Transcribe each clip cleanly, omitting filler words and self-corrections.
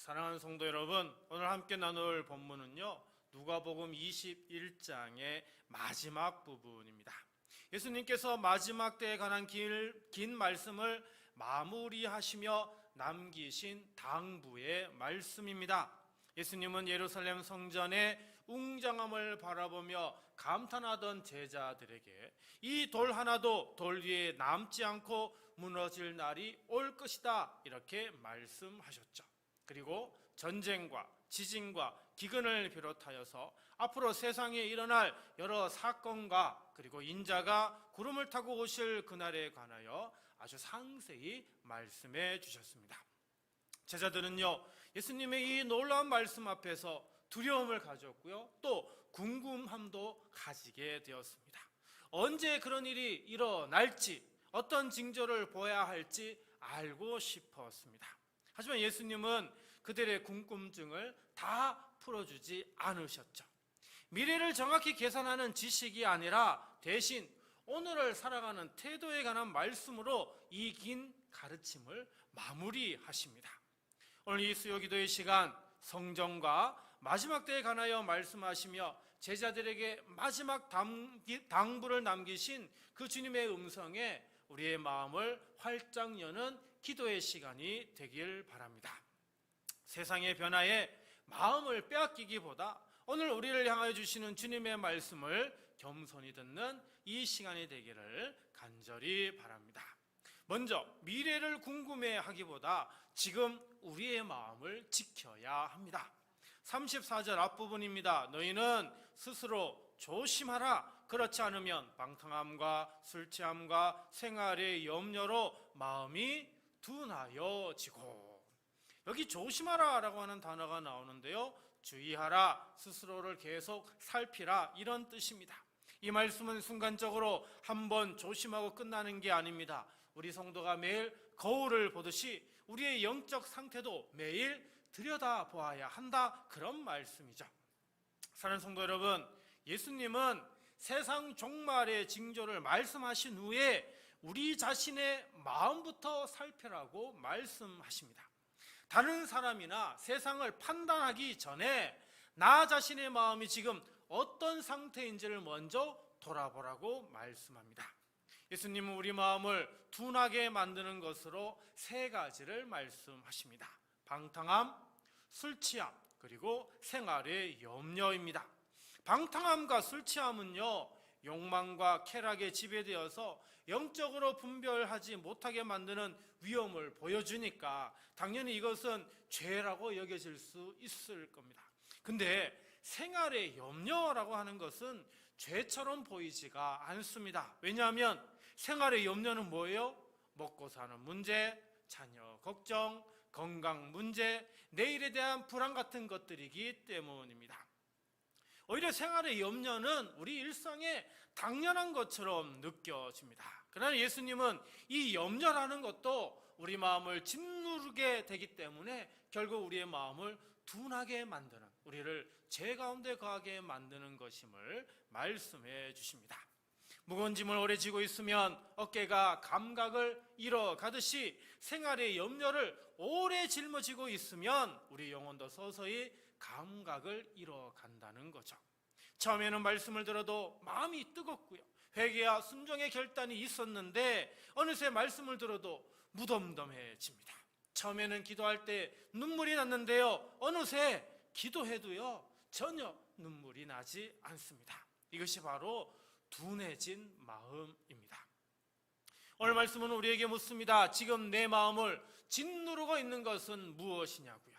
사랑하는 성도 여러분, 오늘 함께 나눌 본문은요, 누가복음 21장의 마지막 부분입니다. 예수님께서 마지막 때에 관한 긴 말씀을 마무리하시며 남기신 당부의 말씀입니다. 예수님은 예루살렘 성전의 웅장함을 바라보며 감탄하던 제자들에게 이 돌 하나도 돌 위에 남지 않고 무너질 날이 올 것이다, 이렇게 말씀하셨죠. 그리고 전쟁과 지진과 기근을 비롯하여서 앞으로 세상에 일어날 여러 사건과 그리고 인자가 구름을 타고 오실 그날에 관하여 아주 상세히 말씀해 주셨습니다. 제자들은요, 예수님의 이 놀라운 말씀 앞에서 두려움을 가졌고요, 또 궁금함도 가지게 되었습니다. 언제 그런 일이 일어날지, 어떤 징조를 보아야 할지 알고 싶었습니다. 하지만 예수님은 그들의 궁금증을 다 풀어주지 않으셨죠. 미래를 정확히 계산하는 지식이 아니라 대신 오늘을 살아가는 태도에 관한 말씀으로 이 긴 가르침을 마무리하십니다. 오늘 이 수요기도의 시간, 성정과 마지막 때에 관하여 말씀하시며 제자들에게 마지막 당부를 남기신 그 주님의 음성에 우리의 마음을 활짝 여는 기도의 시간이 되길 바랍니다. 세상의 변화에 마음을 빼앗기기보다 오늘 우리를 향하여 주시는 주님의 말씀을 겸손히 듣는 이 시간이 되기를 간절히 바랍니다. 먼저 미래를 궁금해하기보다 지금 우리의 마음을 지켜야 합니다. 34절 앞부분입니다. 너희는 스스로 조심하라. 그렇지 않으면 방탕함과 술취함과 생활의 염려로 마음이 둔하여지고. 여기 조심하라 라고 하는 단어가 나오는데요, 주의하라, 스스로를 계속 살피라, 이런 뜻입니다. 이 말씀은 순간적으로 한번 조심하고 끝나는 게 아닙니다. 우리 성도가 매일 거울을 보듯이 우리의 영적 상태도 매일 들여다보아야 한다, 그런 말씀이죠. 사랑하는 성도 여러분, 예수님은 세상 종말의 징조를 말씀하신 후에 우리 자신의 마음부터 살펴라고 말씀하십니다. 다른 사람이나 세상을 판단하기 전에 나 자신의 마음이 지금 어떤 상태인지를 먼저 돌아보라고 말씀합니다. 예수님은 우리 마음을 둔하게 만드는 것으로 세 가지를 말씀하십니다. 방탕함, 술취함, 그리고 생활의 염려입니다. 방탕함과 술취함은요, 욕망과 쾌락에 지배되어서 영적으로 분별하지 못하게 만드는 위험을 보여주니까 당연히 이것은 죄라고 여겨질 수 있을 겁니다. 근데 생활의 염려라고 하는 것은 죄처럼 보이지가 않습니다. 왜냐하면 생활의 염려는 뭐예요? 먹고 사는 문제, 자녀 걱정, 건강 문제, 내일에 대한 불안 같은 것들이기 때문입니다. 오히려 생활의 염려는 우리 일상에 당연한 것처럼 느껴집니다. 그러나 예수님은 이 염려라는 것도 우리 마음을 짓누르게 되기 때문에 결국 우리의 마음을 둔하게 만드는, 우리를 죄 가운데 거하게 만드는 것임을 말씀해 주십니다. 무거운 짐을 오래 지고 있으면 어깨가 감각을 잃어가듯이 생활의 염려를 오래 짊어지고 있으면 우리 영혼도 서서히 감각을 잃어간다는 거죠. 처음에는 말씀을 들어도 마음이 뜨겁고요, 회개와 순종의 결단이 있었는데 어느새 말씀을 들어도 무덤덤해집니다. 처음에는 기도할 때 눈물이 났는데요, 어느새 기도해도요 전혀 눈물이 나지 않습니다. 이것이 바로 둔해진 마음입니다. 오늘 말씀은 우리에게 묻습니다. 지금 내 마음을 짓누르고 있는 것은 무엇이냐고요.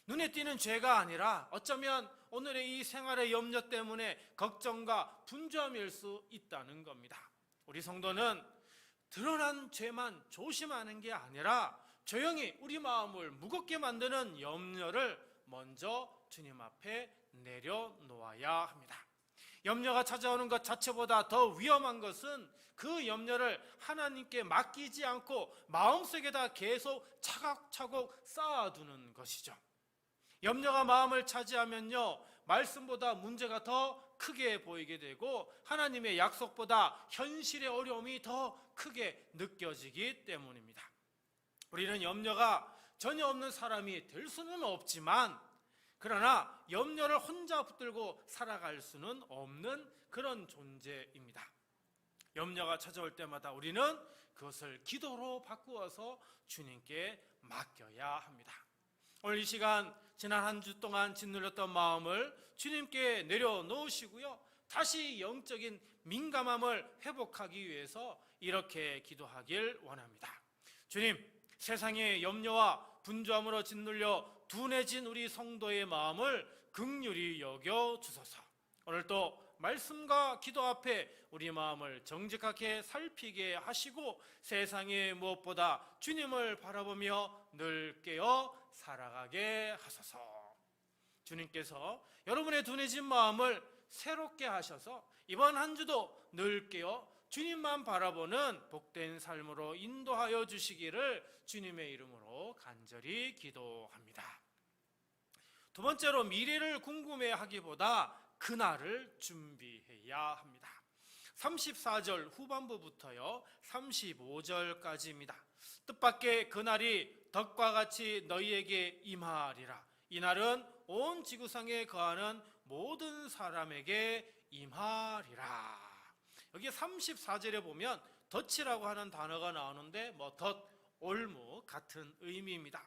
눈에 띄는 죄가 아니라 어쩌면 오늘의 이 생활의 염려 때문에 걱정과 분주함일 수 있다는 겁니다. 우리 성도는 드러난 죄만 조심하는 게 아니라 조용히 우리 마음을 무겁게 만드는 염려를 먼저 주님 앞에 내려놓아야 합니다. 염려가 찾아오는 것 자체보다 더 위험한 것은 그 염려를 하나님께 맡기지 않고 마음속에다 계속 차곡차곡 쌓아두는 것이죠. 염려가 마음을 차지하면요, 말씀보다 문제가 더 크게 보이게 되고 하나님의 약속보다 현실의 어려움이 더 크게 느껴지기 때문입니다. 우리는 염려가 전혀 없는 사람이 될 수는 없지만, 그러나 염려를 혼자 붙들고 살아갈 수는 없는 그런 존재입니다. 염려가 찾아올 때마다 우리는 그것을 기도로 바꾸어서 주님께 맡겨야 합니다. 오늘 이 시간 지난 한 주 동안 짓눌렸던 마음을 주님께 내려놓으시고요, 다시 영적인 민감함을 회복하기 위해서 이렇게 기도하길 원합니다. 주님, 세상의 염려와 분주함으로 짓눌려 둔해진 우리 성도의 마음을 긍휼히 여겨 주소서. 오늘도 말씀과 기도 앞에 우리 마음을 정직하게 살피게 하시고 세상의 무엇보다 주님을 바라보며 늘 깨어 살아가게 하소서. 주님께서 여러분의 둔해진 마음을 새롭게 하셔서 이번 한 주도 늘 깨어 주님만 바라보는 복된 삶으로 인도하여 주시기를 주님의 이름으로 간절히 기도합니다. 두 번째로, 미래를 궁금해하기보다 그날을 준비해야 합니다. 34절 후반부부터요 35절까지입니다. 뜻밖의 그날이 덕과 같이 너희에게 임하리라. 이날은 온 지구상에 거하는 모든 사람에게 임하리라. 여기 34절에 보면 덫이라고 하는 단어가 나오는데 덫, 올무 같은 의미입니다.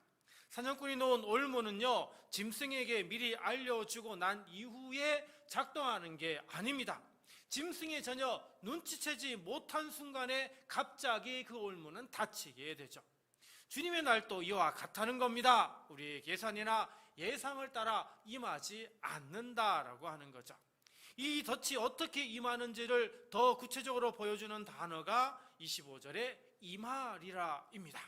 사냥꾼이 놓은 올무는요 짐승에게 미리 알려주고 난 이후에 작동하는 게 아닙니다. 짐승이 전혀 눈치채지 못한 순간에 갑자기 그 올무는 닫히게 되죠. 주님의 날도 이와 같다는 겁니다. 우리의 계산이나 예상을 따라 임하지 않는다라고 하는 거죠. 이 덫이 어떻게 임하는지를 더 구체적으로 보여주는 단어가 25절의 임하리라입니다.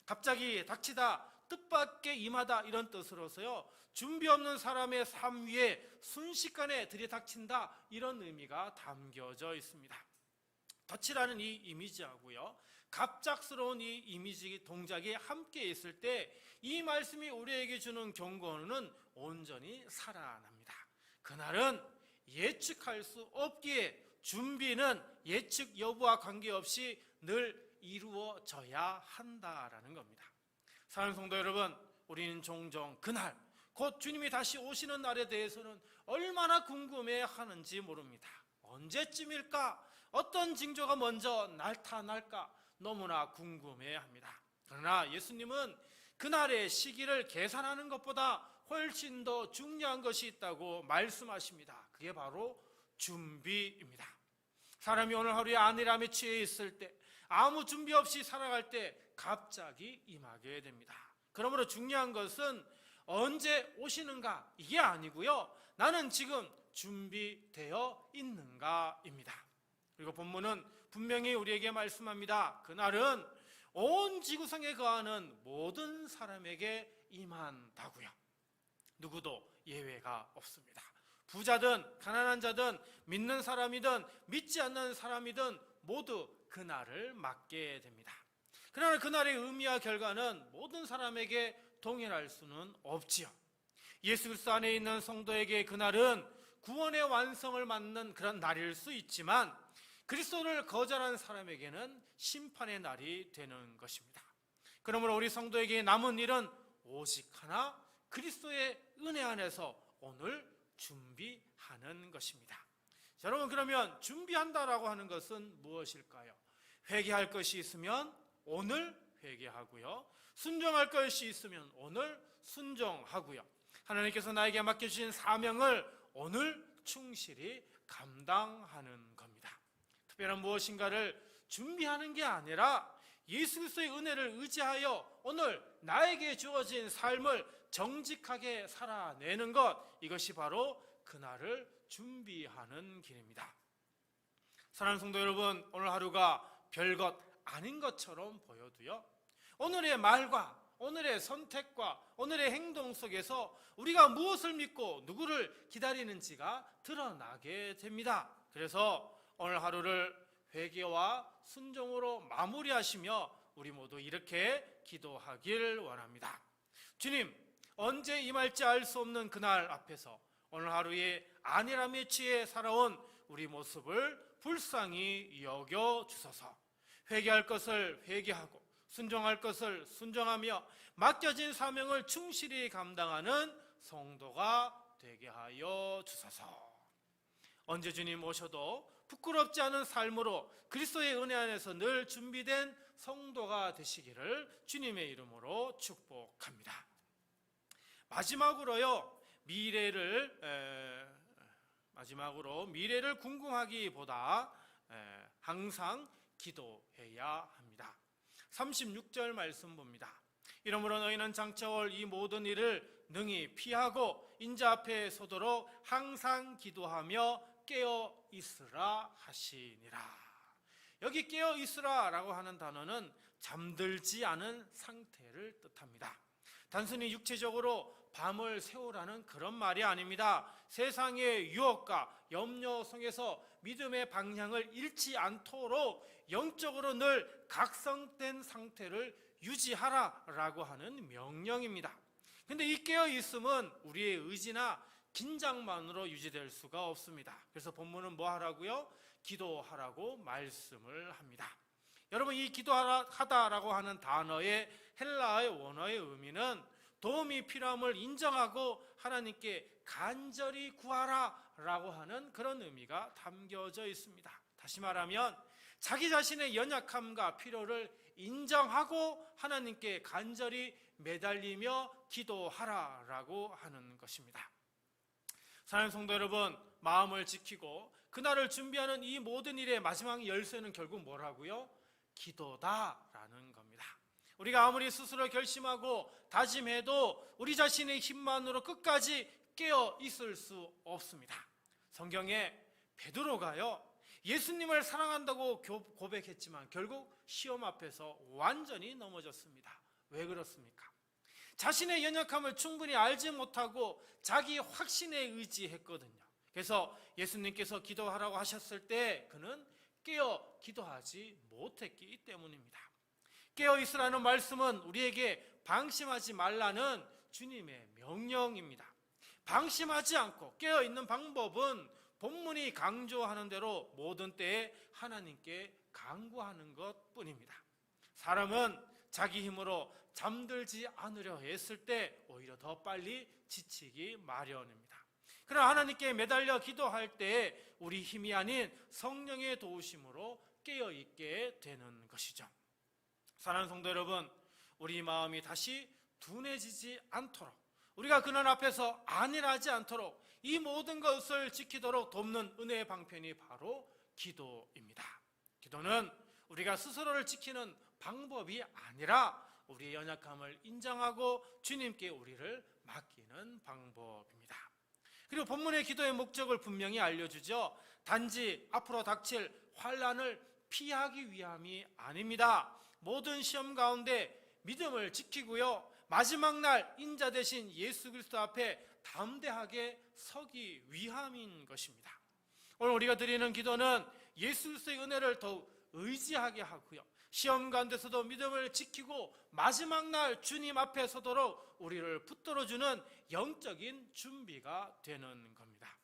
갑자기 닥치다, 뜻밖의 임하다, 이런 뜻으로서요 준비 없는 사람의 삶 위에 순식간에 들이닥친다, 이런 의미가 담겨져 있습니다. 덫이라는 이 이미지하고요 갑작스러운 이 이미지 동작이 함께 있을 때 이 말씀이 우리에게 주는 경고는 온전히 살아납니다. 그날은 예측할 수 없기에 준비는 예측 여부와 관계없이 늘 이루어져야 한다라는 겁니다. 사랑하는 성도 여러분, 우리는 종종 그날, 곧 주님이 다시 오시는 날에 대해서는 얼마나 궁금해하는지 모릅니다. 언제쯤일까? 어떤 징조가 먼저 나타날까? 너무나 궁금해합니다. 그러나 예수님은 그날의 시기를 계산하는 것보다 훨씬 더 중요한 것이 있다고 말씀하십니다. 그게 바로 준비입니다. 사람이 오늘 하루에 안일함에 취해 있을 때, 아무 준비 없이 살아갈 때 갑자기 임하게 됩니다. 그러므로 중요한 것은 언제 오시는가, 이게 아니고요 나는 지금 준비되어 있는가입니다. 그리고 본문은 분명히 우리에게 말씀합니다. 그날은 온 지구상에 거하는 모든 사람에게 임한다고요. 누구도 예외가 없습니다. 부자든 가난한 자든 믿는 사람이든 믿지 않는 사람이든 모두 그날을 맞게 됩니다. 그러나 그날의 의미와 결과는 모든 사람에게 동일할 수는 없지요. 예수 그리스도 안에 있는 성도에게 그날은 구원의 완성을 맞는 그런 날일 수 있지만, 그리스도를 거절한 사람에게는 심판의 날이 되는 것입니다. 그러므로 우리 성도에게 남은 일은 오직 하나, 그리스도의 은혜 안에서 오늘 준비하는 것입니다. 여러분, 그러면 준비한다라고 하는 것은 무엇일까요? 회개할 것이 있으면 오늘 회개하고요, 순종할 것이 있으면 오늘 순종하고요, 하나님께서 나에게 맡겨주신 사명을 오늘 충실히 감당하는 겁니다. 특별한 무엇인가를 준비하는 게 아니라 예수 그리스도의 은혜를 의지하여 오늘 나에게 주어진 삶을 정직하게 살아내는 것, 이것이 바로 그날을 준비하는 길입니다. 사랑하는 성도 여러분, 오늘 하루가 별것 아닌 것처럼 보여도요, 오늘의 말과 오늘의 선택과 오늘의 행동 속에서 우리가 무엇을 믿고 누구를 기다리는지가 드러나게 됩니다. 그래서 오늘 하루를 회개와 순종으로 마무리하시며 우리 모두 이렇게 기도하길 원합니다. 주님, 언제 임할지 알 수 없는 그날 앞에서 오늘 하루에 안일함에 취해 살아온 우리 모습을 불쌍히 여겨 주소서. 회개할 것을 회개하고 순종할 것을 순종하며 맡겨진 사명을 충실히 감당하는 성도가 되게 하여 주소서. 언제 주님 오셔도 부끄럽지 않은 삶으로 그리스도의 은혜 안에서 늘 준비된 성도가 되시기를 주님의 이름으로 축복합니다. 미래를 궁금하기보다 항상 기도해야 합니다. 36절 말씀 봅니다. 이러므로 너희는 장차 올 이 모든 일을 능히 피하고 인자 앞에 서도록 항상 기도하며 깨어 있으라 하시니라. 여기 깨어 있으라라고 하는 단어는 잠들지 않은 상태를 뜻합니다. 단순히 육체적으로 밤을 새우라는 그런 말이 아닙니다. 세상의 유혹과 염려 속에서 믿음의 방향을 잃지 않도록 영적으로 늘 각성된 상태를 유지하라라고 하는 명령입니다. 근데 이 깨어있음은 우리의 의지나 긴장만으로 유지될 수가 없습니다. 그래서 본문은 뭐 하라고요? 기도하라고 말씀을 합니다. 여러분, 이 기도하다라고 하는 단어의 헬라어의 원어의 의미는 도움이 필요함을 인정하고 하나님께 간절히 구하라라고 하는 그런 의미가 담겨져 있습니다. 다시 말하면 자기 자신의 연약함과 필요를 인정하고 하나님께 간절히 매달리며 기도하라라고 하는 것입니다. 사랑하는 성도 여러분, 마음을 지키고 그날을 준비하는 이 모든 일의 마지막 열쇠는 결국 뭐라고요? 기도다라는 겁니다. 우리가 아무리 스스로 결심하고 다짐해도 우리 자신의 힘만으로 끝까지 깨어 있을 수 없습니다. 성경에 베드로가요, 예수님을 사랑한다고 고백했지만 결국 시험 앞에서 완전히 넘어졌습니다. 왜 그렇습니까? 자신의 연약함을 충분히 알지 못하고 자기 확신에 의지했거든요. 그래서 예수님께서 기도하라고 하셨을 때 그는 깨어 기도하지 못했기 때문입니다. 깨어 있으라는 말씀은 우리에게 방심하지 말라는 주님의 명령입니다. 방심하지 않고 깨어 있는 방법은 본문이 강조하는 대로 모든 때에 하나님께 간구하는 것뿐입니다. 사람은 자기 힘으로 잠들지 않으려 했을 때 오히려 더 빨리 지치기 마련입니다. 그러나 하나님께 매달려 기도할 때 우리 힘이 아닌 성령의 도우심으로 깨어있게 되는 것이죠. 사랑하는 성도 여러분, 우리 마음이 다시 둔해지지 않도록, 우리가 그날 앞에서 안일하지 않도록 이 모든 것을 지키도록 돕는 은혜의 방편이 바로 기도입니다. 기도는 우리가 스스로를 지키는 방법이 아니라 우리의 연약함을 인정하고 주님께 우리를 맡기는 방법입니다. 그리고 본문의 기도의 목적을 분명히 알려주죠. 단지 앞으로 닥칠 환난을 피하기 위함이 아닙니다. 모든 시험 가운데 믿음을 지키고요, 마지막 날 인자 되신 예수 그리스도 앞에 담대하게 서기 위함인 것입니다. 오늘 우리가 드리는 기도는 예수 그리스도의 은혜를 더욱 의지하게 하고요, 시험 가운데서도 믿음을 지키고 마지막 날 주님 앞에 서도록 우리를 붙들어주는 영적인 준비가 되는 겁니다.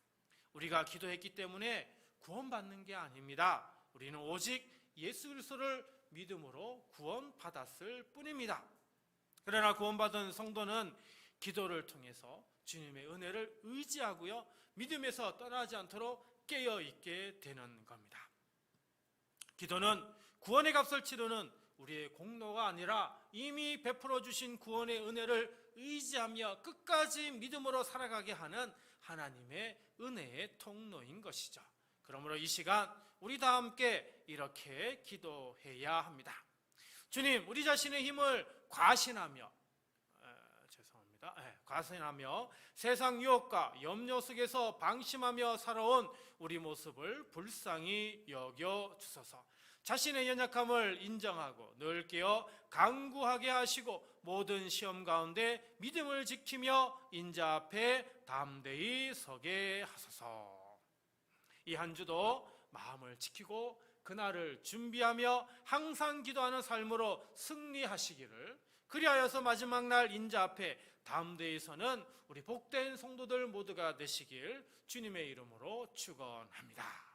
우리가 기도했기 때문에 구원받는 게 아닙니다. 우리는 오직 예수 그리스도를 믿음으로 구원받았을 뿐입니다. 그러나 구원받은 성도는 기도를 통해서 주님의 은혜를 의지하고요, 믿음에서 떠나지 않도록 깨어있게 되는 겁니다. 기도는 구원의 값을 치르는 우리의 공로가 아니라 이미 베풀어 주신 구원의 은혜를 의지하며 끝까지 믿음으로 살아가게 하는 하나님의 은혜의 통로인 것이죠. 그러므로 이 시간 우리 다 함께 이렇게 기도해야 합니다. 주님, 우리 자신의 힘을 과신하며 세상 유혹과 염려 속에서 방심하며 살아온 우리 모습을 불쌍히 여겨 주소서. 자신의 연약함을 인정하고 늘 깨어 간구하게 하시고 모든 시험 가운데 믿음을 지키며 인자 앞에 담대히 서게 하소서. 이 한 주도 마음을 지키고 그날을 준비하며 항상 기도하는 삶으로 승리하시기를, 그리하여서 마지막 날 인자 앞에 담대히 서는 우리 복된 성도들 모두가 되시길 주님의 이름으로 축원합니다.